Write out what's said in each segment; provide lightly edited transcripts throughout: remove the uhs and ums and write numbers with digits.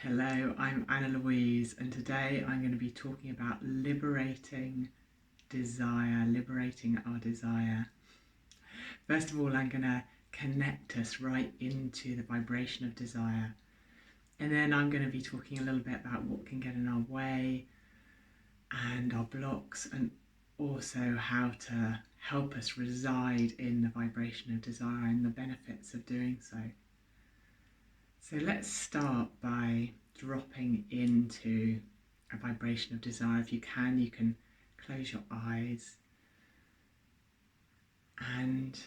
Hello, I'm Annalouise, and today I'm going to be talking about liberating desire, liberating our desire. First of all, I'm going to connect us right into the vibration of desire, and then I'm going to be talking a little bit about what can get in our way and our blocks, and also how to help us reside in the vibration of desire and the benefits of doing so. So let's start by dropping into a vibration of desire. If you can close your eyes, and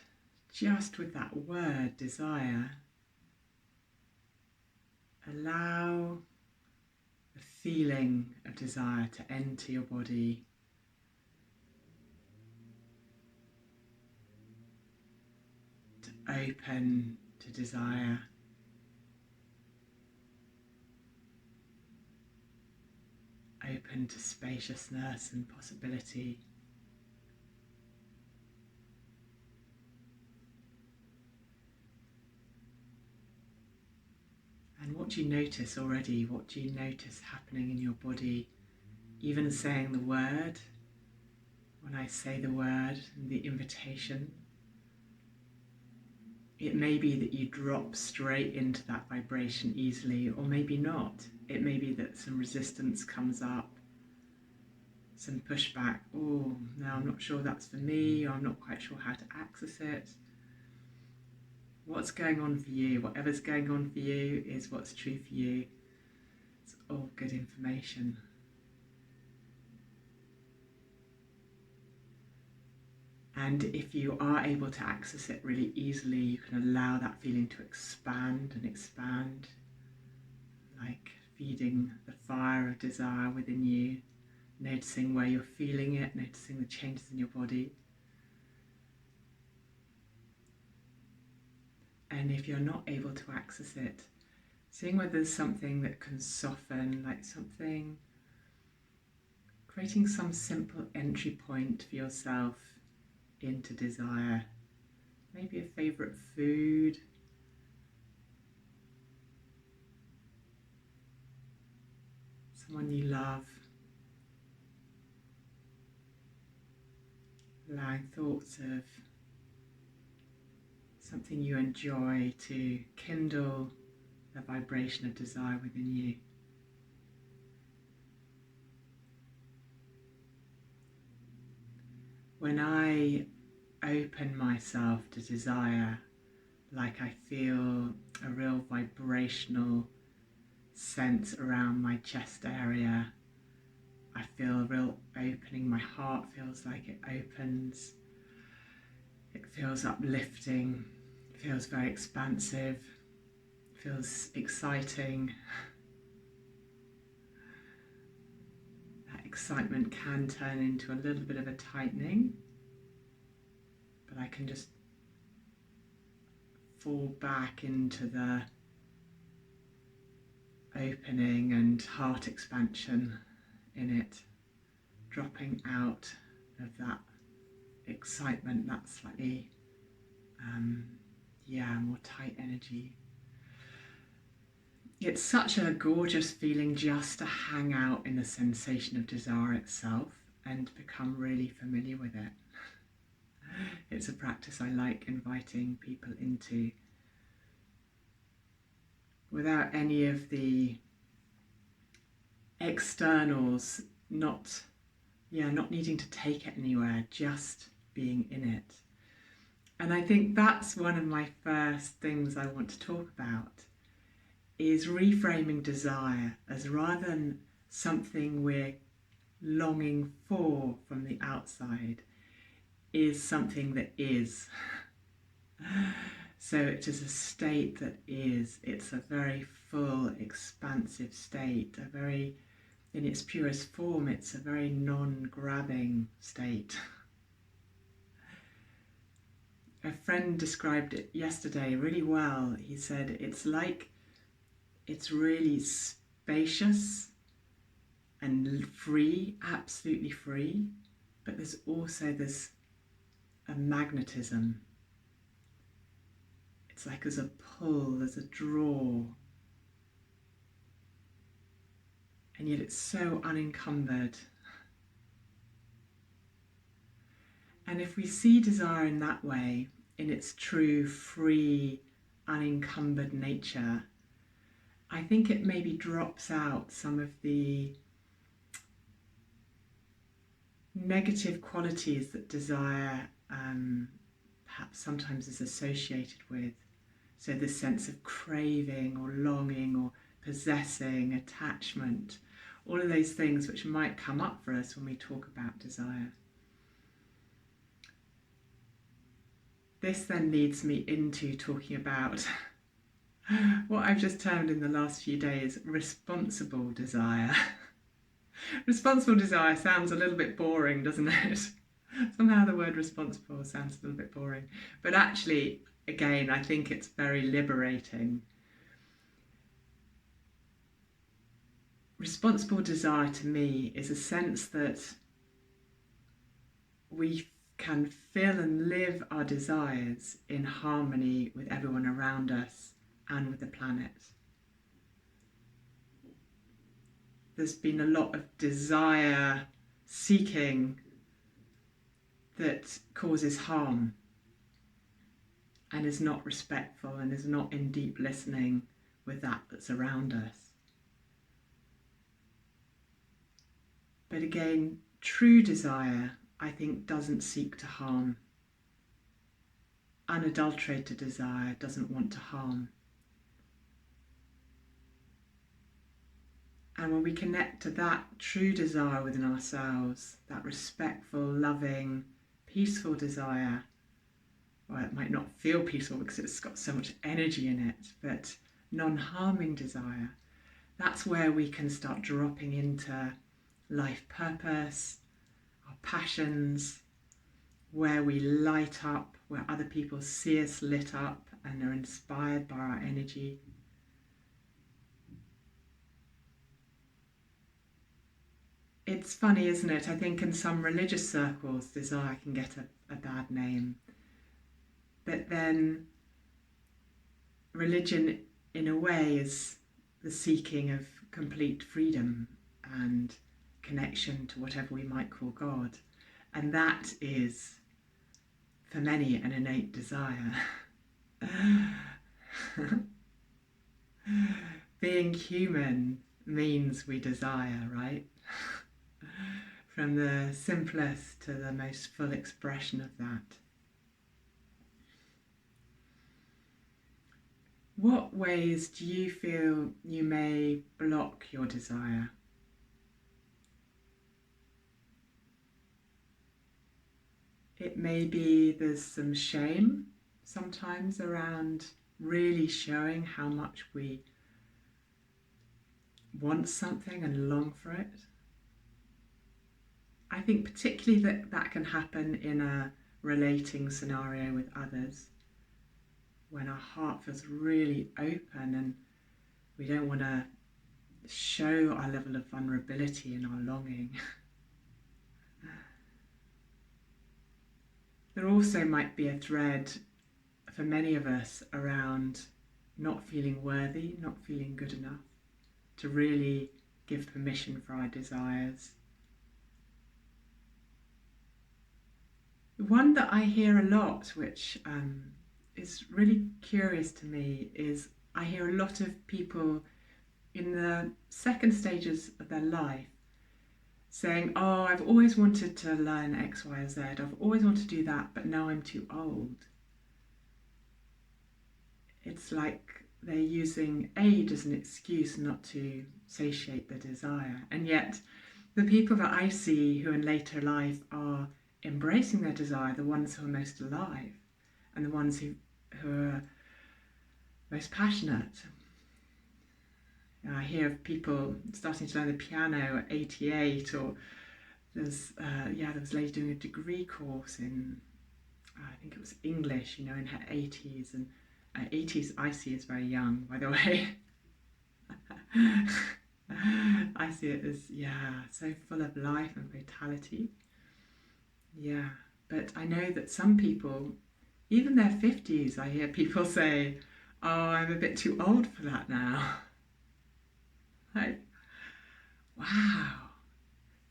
just with that word desire, allow the feeling of desire to enter your body, to open to desire. Open to spaciousness and possibility. And what do you notice already? What do you notice happening in your body? Even saying the word, when I say the word and the invitation, it may be that you drop straight into that vibration easily, or maybe not. It may be that some resistance comes up, some pushback. Oh, no, I'm not sure that's for me, or I'm not quite sure how to access it. What's going on for you? Whatever's going on for you is what's true for you. It's all good information. And if you are able to access it really easily, you can allow that feeling to expand and expand, like feeding the fire of desire within you, noticing where you're feeling it, noticing the changes in your body. And if you're not able to access it, seeing whether there's something that can soften, like something, creating some simple entry point for yourself into desire. Maybe a favourite food, someone you love, allowing thoughts of something you enjoy to kindle the vibration of desire within you. When I open myself to desire, like I feel a real vibrational sense around my chest area, I feel a real opening, my heart feels like it opens, it feels uplifting, it feels very expansive, it feels exciting. That excitement can turn into a little bit of a tightening, but I can just fall back into the opening and heart expansion in it, dropping out of that excitement, that slightly more tight energy. It's such a gorgeous feeling just to hang out in the sensation of desire itself and become really familiar with it. It's a practice I like inviting people into without any of the externals, not needing to take it anywhere, just being in it. And I think that's one of my first things I want to talk about, is reframing desire as, rather than something we're longing for from the outside, is something that is. So it is a state that is. It's a very full, expansive state, in its purest form, it's a very non-grabbing state. A friend described it yesterday really well. He said it's like it's really spacious and free, absolutely free, but there's also a magnetism. It's like there's a pull, there's a draw. and yet it's so unencumbered. And if we see desire in that way, in its true, free, unencumbered nature, I think it maybe drops out some of the negative qualities that desire perhaps sometimes is associated with. So this sense of craving or longing or possessing, attachment, all of those things which might come up for us when we talk about desire. This then leads me into talking about what I've just termed in the last few days responsible desire. Responsible desire sounds a little bit boring, doesn't it? Somehow the word responsible sounds a little bit boring. But actually, again, I think it's very liberating. Responsible desire to me is a sense that we can feel and live our desires in harmony with everyone around us and with the planet. There's been a lot of desire seeking that causes harm and is not respectful and is not in deep listening with that that's around us. But again, true desire, I think, doesn't seek to harm. Unadulterated desire doesn't want to harm. And when we connect to that true desire within ourselves, that respectful, loving, peaceful desire, well, it might not feel peaceful because it's got so much energy in it, but non-harming desire, that's where we can start dropping into life purpose, our passions, where we light up, where other people see us lit up and are inspired by our energy. It's funny, isn't it? I think in some religious circles, desire can get a bad name. But then religion, in a way, is the seeking of complete freedom and connection to whatever we might call God. And that is, for many, an innate desire. Being human means we desire, right? From the simplest to the most full expression of that. What ways do you feel you may block your desire? It may be there's some shame sometimes around really showing how much we want something and long for it. I think particularly that can happen in a relating scenario with others, when our heart feels really open and we don't want to show our level of vulnerability and our longing. There also might be a thread for many of us around not feeling worthy, not feeling good enough to really give permission for our desires. One that I hear a lot, which is really curious to me, is I hear a lot of people in the second stages of their life saying, oh, I've always wanted to learn X, Y, or Z. I've always wanted to do that, but now I'm too old. It's like they're using age as an excuse not to satiate the desire. And yet the people that I see who in later life are embracing their desire, the ones who are most alive and the ones who are most passionate. I hear of people starting to learn the piano at 88, or there was a lady doing a degree course in, I think it was English, in her 80s, and 80s I see as very young, by the way. I see it as, so full of life and vitality. Yeah, but I know that some people, even their 50s, I hear people say, oh, I'm a bit too old for that now. Like, Wow.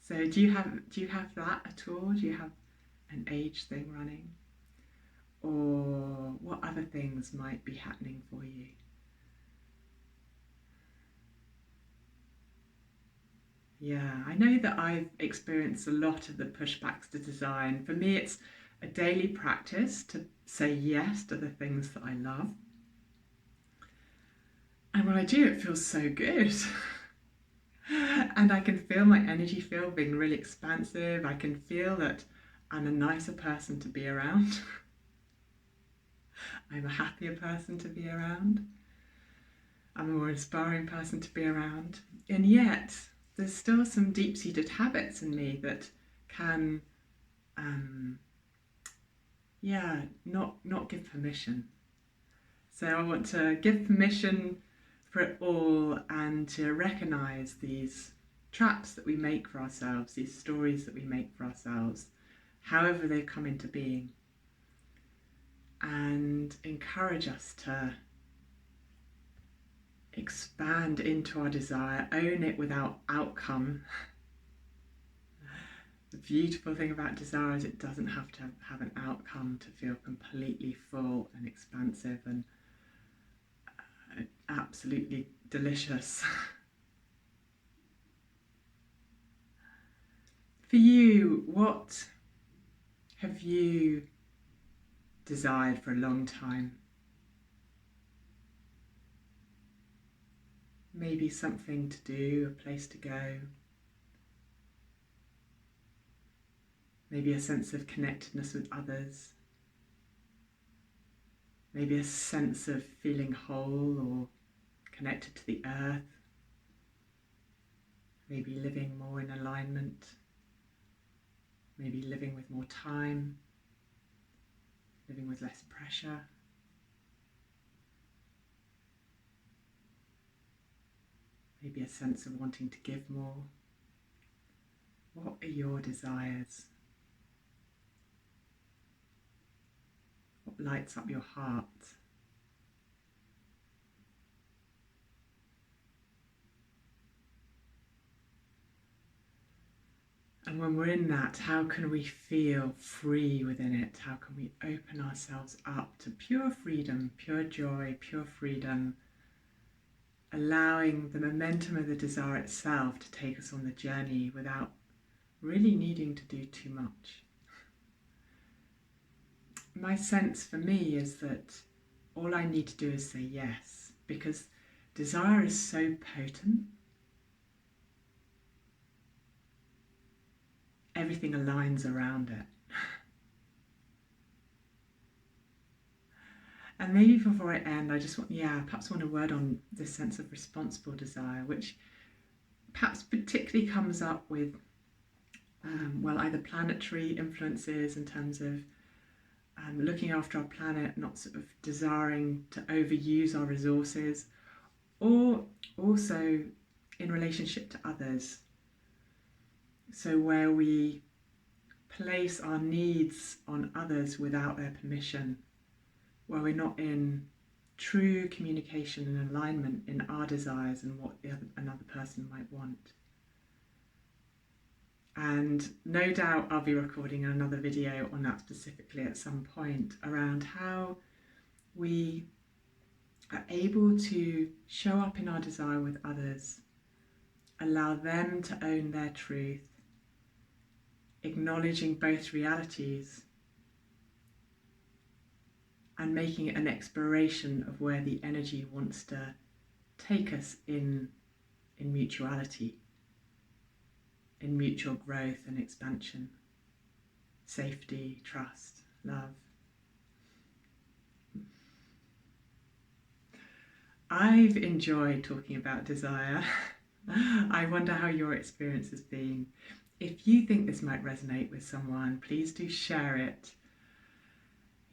So do you have that at all? Do you have an age thing running? Or what other things might be happening for you? Yeah, I know that I've experienced a lot of the pushbacks to design. For me, it's a daily practice to say yes to the things that I love. And when I do, it feels so good. And I can feel my energy field being really expansive. I can feel that I'm a nicer person to be around. I'm a happier person to be around. I'm a more inspiring person to be around. And yet, there's still some deep-seated habits in me that can, not give permission. So I want to give permission for it all and to recognize these traps that we make for ourselves, these stories that we make for ourselves, however they've come into being, and encourage us to expand into our desire, own it without outcome. The beautiful thing about desire is it doesn't have to have an outcome to feel completely full and expansive and absolutely delicious. For you, what have you desired for a long time? Maybe something to do, a place to go, maybe a sense of connectedness with others, maybe a sense of feeling whole or connected to the earth, maybe living more in alignment, maybe living with more time, living with less pressure. Maybe a sense of wanting to give more. What are your desires? What lights up your heart? And when we're in that, how can we feel free within it? How can we open ourselves up to pure freedom, pure joy, pure freedom, allowing the momentum of the desire itself to take us on the journey without really needing to do too much? My sense for me is that all I need to do is say yes, because desire is so potent. Everything aligns around it. And maybe before I end, I just perhaps want a word on this sense of responsible desire, which perhaps particularly comes up with, either planetary influences in terms of looking after our planet, not sort of desiring to overuse our resources, or also in relationship to others. So where we place our needs on others without their permission, where we're not in true communication and alignment in our desires and what another person might want. And no doubt I'll be recording another video on that specifically at some point, around how we are able to show up in our desire with others, allow them to own their truth, acknowledging both realities and making it an exploration of where the energy wants to take us in mutuality, in mutual growth and expansion, safety, trust, love. I've enjoyed talking about desire. I wonder how your experience has been. If you think this might resonate with someone, please do share it.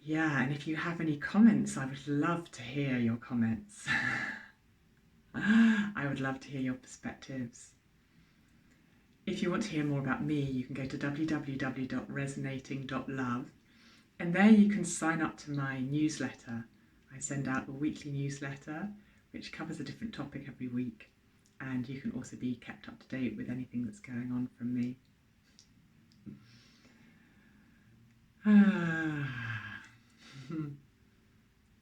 Yeah, and if you have any comments, I would love to hear your comments. I would love to hear your perspectives. If you want to hear more about me, you can go to www.resonating.love, and there you can sign up to my newsletter. I send out a weekly newsletter which covers a different topic every week. and you can also be kept up to date with anything that's going on from me.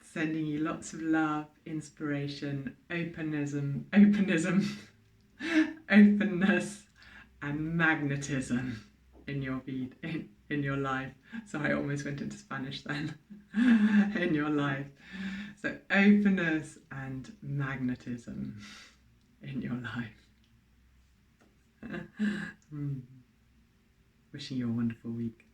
Sending you lots of love, inspiration, openness, openness and magnetism in your in your life. Sorry, I almost went into Spanish then. In your life. So openness and magnetism in your life. Wishing you a wonderful week.